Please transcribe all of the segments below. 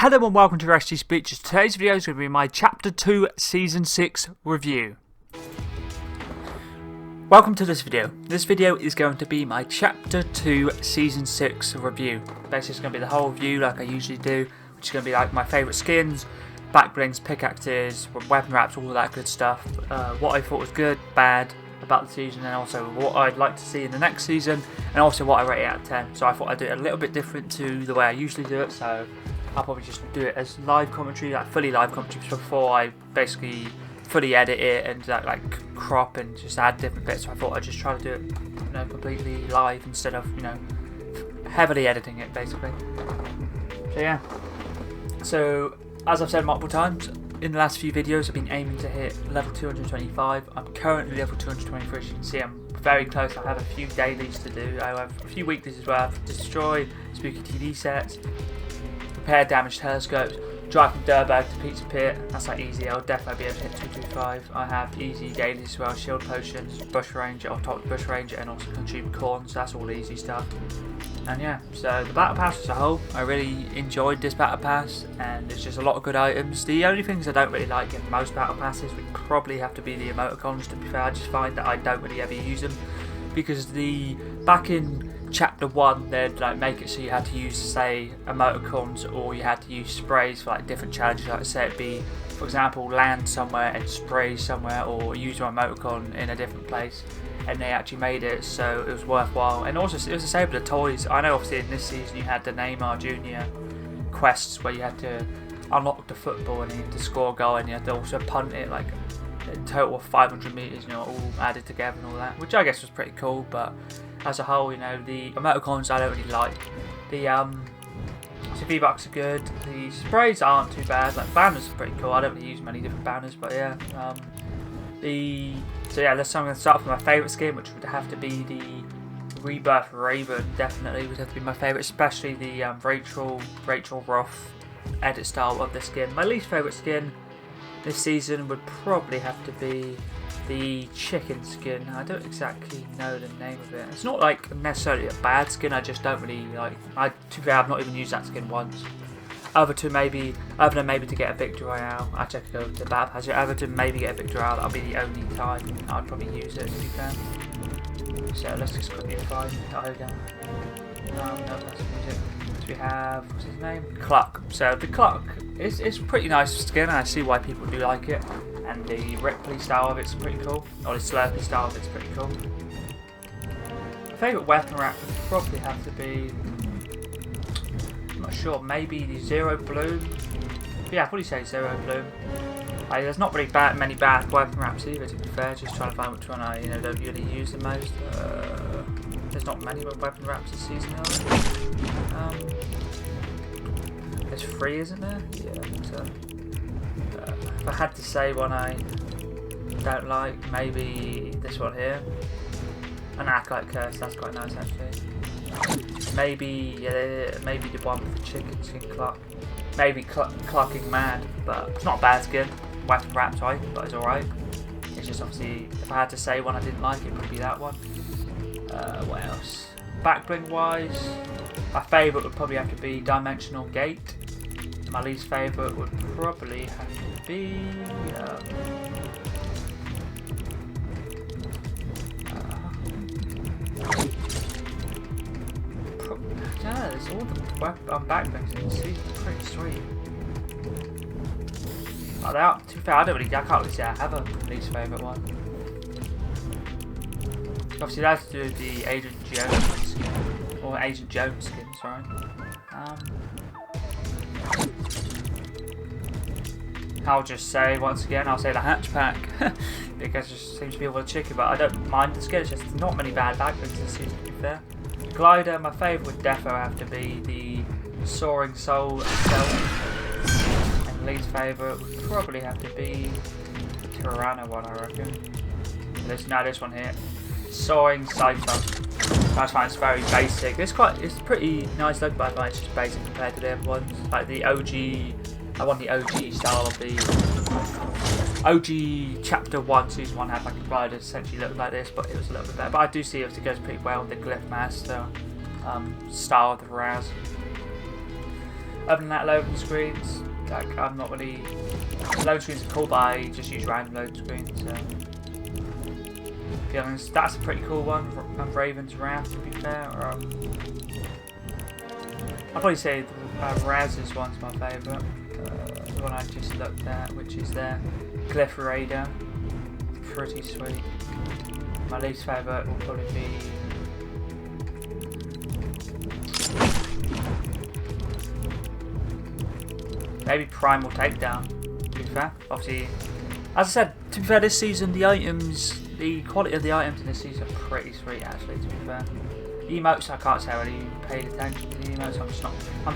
Hello and welcome to Rusty Speeches. Today's video is going to be my Chapter 2 Season 6 review. Welcome to this video. This video is going to be my Chapter 2 Season 6 review. Basically it's going to be the whole review like I usually do, which is going to be like my favourite skins, back blings, pickaxes, weapon wraps, all of that good stuff. What I thought was good, bad about the season, and also what I'd like to see in the next season, and also what I rate it out of 10. So I thought I'd do it a little bit different to the way I usually do it, so I'll probably just do it as live commentary, like fully live commentary, before I basically fully edit it and like crop and just add different bits. So I thought I'd just try to do it, completely live instead of, heavily editing it basically. So yeah. So as I've said multiple times, in the last few videos I've been aiming to hit level 225. I'm currently level 223, as you can see I'm very close. I have a few dailies to do. I have a few weeklies as well. I have to destroy spooky TD sets, repair damaged telescopes, drive from Durberg to Pizza Pit. That's like easy. I'll definitely be able to hit 225. I have easy dailies as well, shield potions, bush ranger, or top bush ranger, and also consume corn, so that's all easy stuff. And yeah, so the battle pass as a whole, I really enjoyed this battle pass, and there's just a lot of good items. The only things I don't really like in most battle passes would probably have to be the emoticons. To be fair, I just find that I don't really ever use them, because back in Chapter 1 they'd like make it so you had to use, say, emoticons, or you had to use sprays for like different challenges. Like say it'd be, for example, land somewhere and spray somewhere, or use your emoticon in a different place, and they actually made it so it was worthwhile. And also it was the same with the toys. I know obviously in this season you had the Neymar Jr. quests where you had to unlock the football and you had to score a goal, and you had to also punt it like a total of 500 metres, all added together and all that, which I guess was pretty cool. But as a whole, the emoticons I don't really like. The V-Bucks are good. The sprays aren't too bad. Like banners are pretty cool. I don't really use many different banners, but yeah. So yeah, I'm going to start with my favourite skin, which would have to be the Rebirth Raven. Definitely would have to be my favourite, especially the Rachel Roth edit style of the skin. My least favourite skin this season would probably have to be the chicken skin. I don't exactly know the name of it. It's not like necessarily a bad skin, I just don't really like. To be fair, I've not even used that skin once. Other than maybe to get a victory royale. I check go to battle pass. Other than maybe get a victory royale, that'll be the only time I'd probably use it, to be fair. So let's just quickly find Tiger. No, that's music. So we have, what's his name? Cluck. So the Cluck is pretty nice skin, and I see why people do like it. And the Ripley style of it's pretty cool. Or the Slurpee style of it's pretty cool. My favourite weapon wrap would probably have to be, I'm not sure, maybe the Zero Bloom. But yeah, I'd probably say Zero Bloom. There's not really many bad weapon wraps either, to be fair. Just trying to find which one I don't really use the most. There's not many weapon wraps this season, are there? There's 3, isn't there? Yeah, I think so. If I had to say one I don't like, maybe this one here. An Acolyte Curse, that's quite nice actually. Maybe the one with the chicken skin Cluck. Maybe Clucking Mad, but it's not a bad skin. Weapon wrap type, but it's alright. It's just obviously, if I had to say one I didn't like, it would be that one. What else? Backbling wise, my favourite would probably have to be Dimensional Gate. My least favourite would probably have to be yeah, there's all the backblings in the season, pretty sweet. They are, to be fair, I can't really say I have a least favourite one. Obviously that's to do with the Agent Jones skin, or Agent Jones skin, sorry. I'll just say, once again, I'll say the hatchback, because it just seems to be all the chicken, but I don't mind the skin, it's just not many bad backblings this season, to be fair. Glider, my favourite would definitely have to be the Soaring Soul itself, and least favourite would probably have to be the Tirana one, I reckon. This one here, Soaring Cypher. I find it's very basic. It's pretty nice look, but it's just basic compared to the other ones. Like the OG, I want the OG style of the OG Chapter 1, Season 1 had like a glider essentially looked like this, but it was a little bit better. But I do see it goes pretty well with the Glyph Master style of the Raz. Other than that, loading screens, like I'm not really. Load screens are cool, but I just use random load screens. So, to be honest, that's a pretty cool one. Raven's Wrath, to be fair. I'd probably say Raz's one's my favourite. The one I just looked at, which is the Glyph Raider. Pretty sweet. My least favourite will probably be. Maybe Primal Takedown, to be fair. Obviously, as I said, to be fair, this season the quality of the items in this season are pretty sweet actually, to be fair. The emotes, I can't say I really paid attention to the emotes. I'm just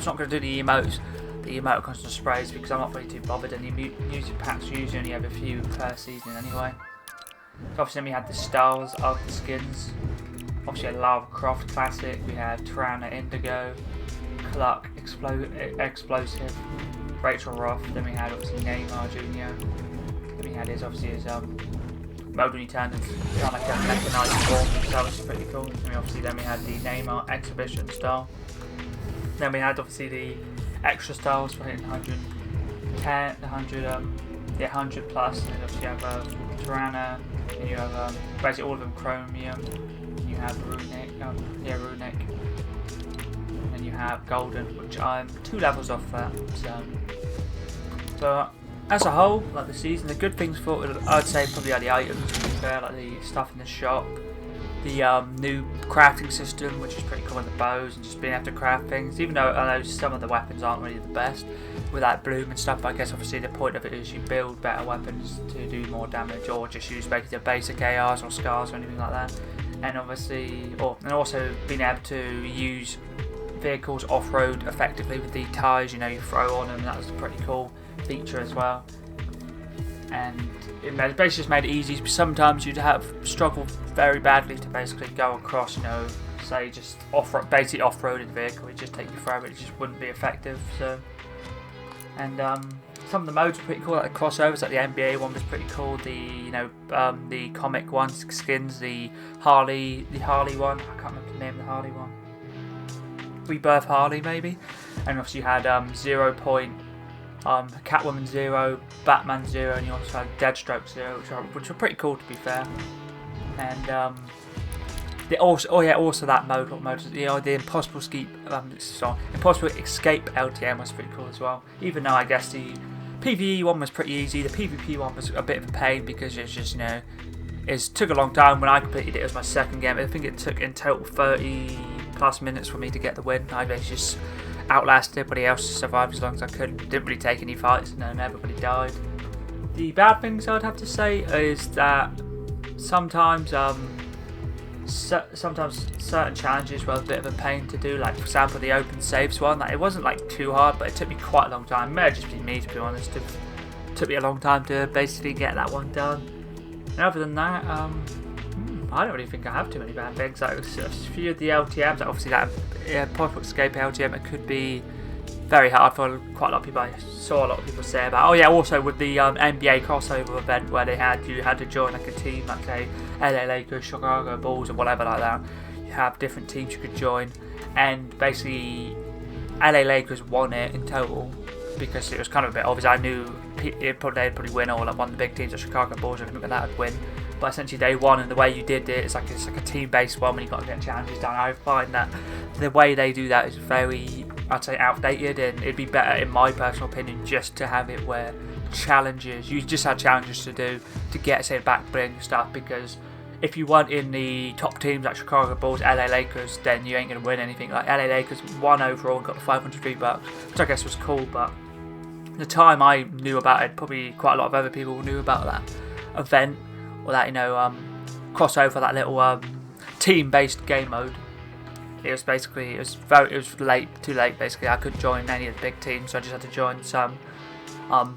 not going to do the emotes, the emoticons and sprays, because I'm not really too bothered, and the music packs usually only have a few per season anyway. So obviously we had the styles of the skins. Obviously a Lara Croft Classic, we had Tirana Indigo, Cluck Explosive, Rachel Roth, then we had obviously Neymar Jr. Then we had obviously his mode when he turned into kind of like a mechanized form, so that was pretty cool. And obviously then we had the Neymar exhibition style. Then we had obviously the extra styles for hitting 110, 100 plus, and then obviously you have Tirana, and you have basically all of them Chromium, and you have Runic, Runic, and then you have Golden, which I'm 2 levels off that. So, but as a whole, like the season, the good things for it, I'd say probably are the items, to be fair, like the stuff in the shop, the new crafting system, which is pretty cool, with the bows and just being able to craft things. Even though I know some of the weapons aren't really the best with that bloom and stuff, but I guess obviously the point of it is you build better weapons to do more damage, or just use basically the basic ARs or scars or anything like that. And obviously, and also being able to use vehicles off-road effectively with the tyres, you know, you throw on them. That was a pretty cool feature as well. And it basically just made it easy. Sometimes you'd have struggle very badly to basically go across, you know, say just basically off-roaded vehicle. It just take you forever. It just wouldn't be effective. So, and some of the modes were pretty cool, like the crossovers, like the NBA one was pretty cool. The the comic ones, skins, the Harley one. I can't remember the name of the Harley one. Rebirth Harley maybe. And obviously you had 0 Point, Catwoman 0, Batman 0, and you also had Deathstroke 0, which were pretty cool, to be fair. And also that mode, what mode? The Impossible Escape LTM was pretty cool as well. Even though I guess the PvE one was pretty easy, the PvP one was a bit of a pain because it's just, you know, it took a long time. When I completed it, it was my second game. I think it took in total 30 plus minutes for me to get the win. I basically just outlasted everybody else to survive as long as I could. Didn't really take any fights, and everybody died. The bad things I'd have to say is that sometimes certain challenges were a bit of a pain to do. Like for example, the open saves one. Like, it wasn't like too hard, but it took me quite a long time. It may have just been me, to be honest. It took me a long time to basically get that one done. And other than that, I don't really think I have too many bad things. Like a few of the LTMs, obviously that Possible Escape LTM, it could be very hard for quite a lot of people. I saw a lot of people say about. Oh yeah, also with the NBA crossover event where you had to join like a team, like say LA Lakers, Chicago Bulls, or whatever like that. You have different teams you could join, and basically LA Lakers won it in total because it was kind of a bit obvious. I knew they'd probably win, or like one of the big teams, the Chicago Bulls, I think that would win. But essentially they won, and the way you did it, it's like a team-based one when you got to get challenges done. I find that the way they do that is very, I'd say, outdated, and it'd be better, in my personal opinion, just to have it where you just had challenges to do to get, say, back bling stuff. Because if you weren't in the top teams like Chicago Bulls, LA Lakers, then you ain't gonna win anything. Like LA Lakers won overall and got the 500 V-Bucks, which I guess was cool. But the time I knew about it, probably quite a lot of other people knew about that event. Or that, you know, crossover, that little team-based game mode. It was basically, it was too late. Basically, I couldn't join any of the big teams, so I just had to join some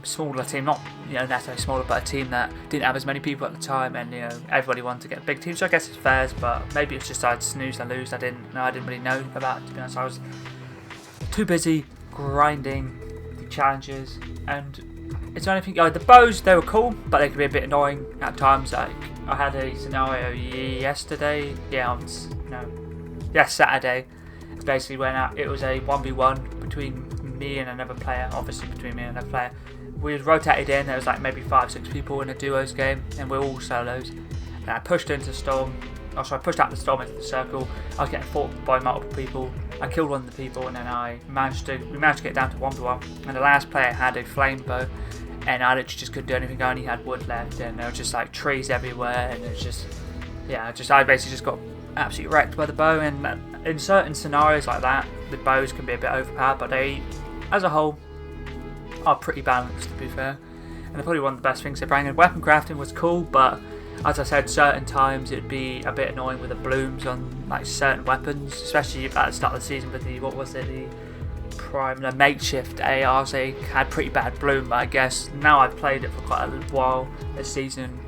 smaller team, not, you know, necessarily smaller, but a team that didn't have as many people at the time, and, you know, everybody wanted to get a big team. So I guess it's fair, but maybe it's just I'd snooze and lose. I didn't really know about it, to be honest. I was too busy grinding the challenges. And is there anything? The bows, they were cool, but they could be a bit annoying at times. Like I had a scenario yesterday, Saturday. It's basically when it was a 1v1 between me and another player, obviously between me and another player. We rotated in, there was like maybe 5-6 people in a duos game, and we're all solos. And I pushed into Storm, I pushed out the Storm into the circle. I was getting fought by multiple people. I killed one of the people, and then we managed to get it down to 1v1. And the last player had a flame bow, and I literally just couldn't do anything. I only had wood left, and there were just like trees everywhere, and it was just, yeah, I basically just got absolutely wrecked by the bow. And in certain scenarios like that, the bows can be a bit overpowered, but they, as a whole, are pretty balanced, to be fair. And they're probably one of the best things they bring. And weapon crafting was cool, but as I said, certain times it'd be a bit annoying with the blooms on like certain weapons, especially at the start of the season with the the makeshift ARs. They had pretty bad bloom, but I guess now I've played it for quite a while this season,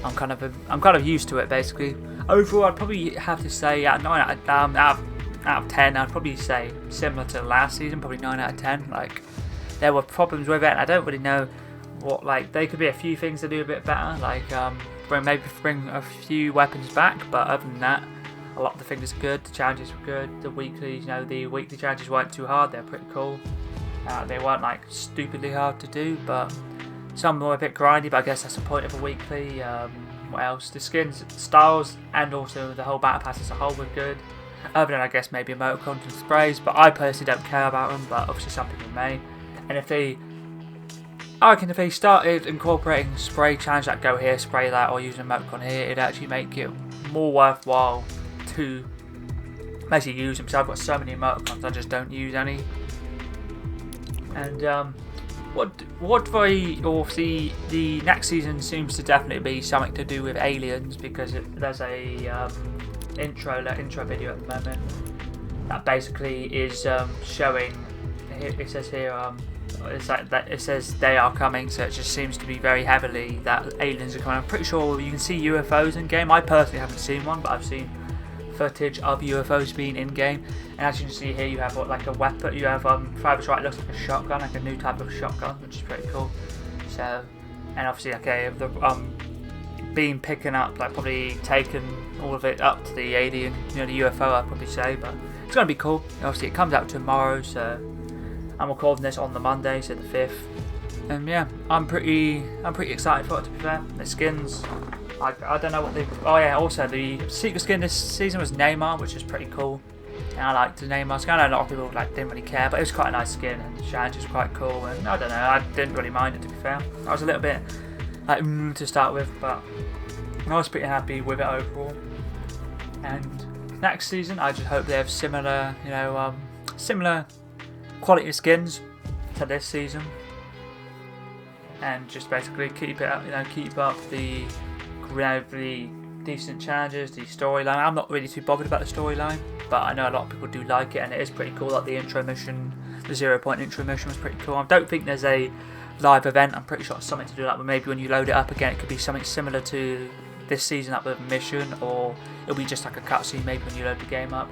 I'm kind of used to it basically. Overall, I'd probably have to say out of 10, I'd probably say similar to last season, probably 9 out of 10. Like, there were problems with it, and I don't really know what, like, there could be a few things to do a bit better, like bring a few weapons back, but other than that, a lot of the things are good. The challenges were good. The weekly challenges weren't too hard. They're pretty cool. They weren't like stupidly hard to do, but some were a bit grindy. But I guess that's the point of a weekly. What else? The skins, styles, and also the whole battle pass as a whole were good. Other than I guess maybe emoticons and sprays, but I personally don't care about them. But obviously some people may. And I reckon if they started incorporating spray challenge, like go here, spray that, or use an emoticon here, it'd actually make it more worthwhile to basically use them. So I've got so many emoticons, I just don't use any. And the next season seems to definitely be something to do with aliens, because there's a intro video at the moment that basically is showing. It says here it's like that. It says they are coming, so it just seems to be very heavily that aliens are coming. I'm pretty sure you can see UFOs in game. I personally haven't seen one, but I've seen footage of UFOs being in game. And as you can see here, you have like a weapon. You have private right, looks like a shotgun, like a new type of shotgun, which is pretty cool. So, and obviously, okay, the being picking up, like probably taking all of it up to the alien, the UFO, I'd probably say, but it's gonna be cool. Obviously, it comes out tomorrow, so I'm recording this on the Monday, so the 5th. And yeah, I'm pretty excited for it, to be fair. The skins, I don't know what they. Oh yeah, also the secret skin this season was Neymar, which is pretty cool. And I liked the Neymar skin. I know a lot of people didn't really care, but it was quite a nice skin, and the challenge is quite cool. And I don't know, I didn't really mind it, to be fair. I was a little bit like to start with, but I was pretty happy with it overall. And next season, I just hope they have similar, similar quality of skins to this season, and just basically keep it up, keep up the decent challenges, the storyline. I'm not really too bothered about the storyline, but I know a lot of people do like it, and it is pretty cool. Like the intro mission, the 0 point intro mission was pretty cool. I don't think there's a live event. I'm pretty sure it's something to do that, but maybe when you load it up again, it could be something similar to this season up with a mission, or it'll be just like a cutscene maybe when you load the game up.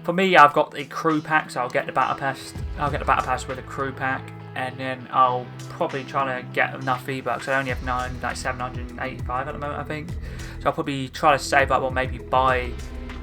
For me, I've got the crew pack, so I'll get the battle pass. I'll get the battle pass with a crew pack, and then I'll probably try to get enough V-Bucks. I only have 785 at the moment, I think. So I'll probably try to save up or maybe buy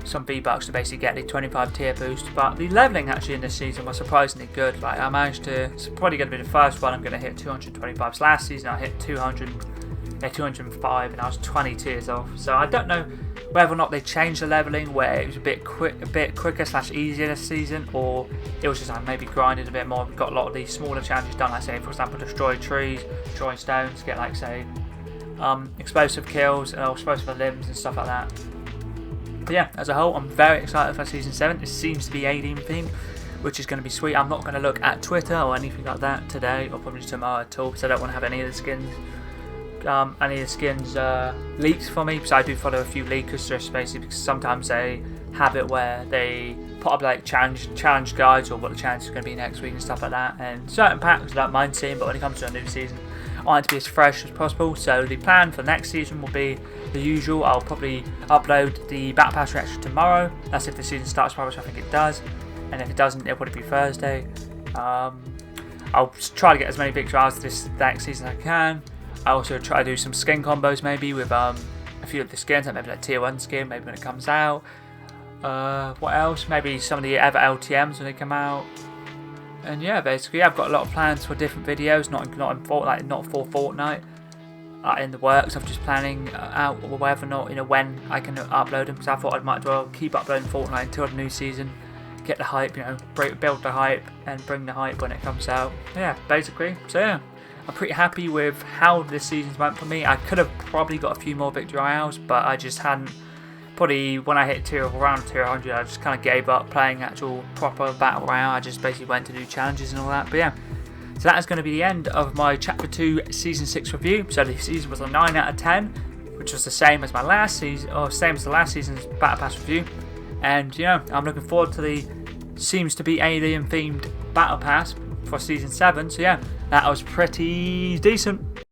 some V-Bucks to basically get the 25 tier boost. But the leveling actually in this season was surprisingly good. Like I managed to. It's probably going to be the first one I'm going to hit 225. So last season I hit 205, and I was 20 tiers off. So I don't know whether or not they changed the leveling where it was a bit quicker / easier this season, or it was just like maybe grinded a bit more. We've got a lot of these smaller challenges done, like say for example destroy trees, destroy stones, get like say explosive kills and explosive limbs and stuff like that. But yeah, as a whole, I'm very excited for season 7. It seems to be alien themed, which is going to be sweet. I'm not going to look at Twitter or anything like that today, or probably tomorrow at all, because I don't want to have any of the skins leaked for me, because I do follow a few leakers, just basically because sometimes they have it where they put up like challenge guides or what the challenge is going to be next week and stuff like that, and certain packs I don't mind seeing, but when it comes to a new season I want it to be as fresh as possible. So the plan for next season will be the usual. I'll probably upload the Battle Pass reaction tomorrow. That's if the season starts tomorrow, which I think it does, and if it doesn't, it'll probably be Thursday. I'll try to get as many victories this next season as I can. I also try to do some skin combos maybe with a few of the skins, like maybe like tier 1 skin, maybe when it comes out. What else? Maybe some of the other LTMs when they come out. And yeah, basically I've got a lot of plans for different videos, not in Fortnite, not for Fortnite, in the works. I'm just planning out whether or not, when I can upload them, because I thought I might as well keep uploading Fortnite until the new season, get the hype, build the hype and bring the hype when it comes out. Yeah, basically. So yeah, I'm pretty happy with how this season's went for me. I could have probably got a few more victory royales, but I just hadn't. Probably when I hit around tier 100, I just kind of gave up playing actual proper battle royale. I just basically went to do challenges and all that. But yeah, so that is going to be the end of my Chapter 2 Season 6 review. So the season was a 9 out of 10, which was the same as my last season, or same as the last season's Battle Pass review. And I'm looking forward to the seems to be alien themed Battle Pass for Season 7. So yeah, that was pretty decent.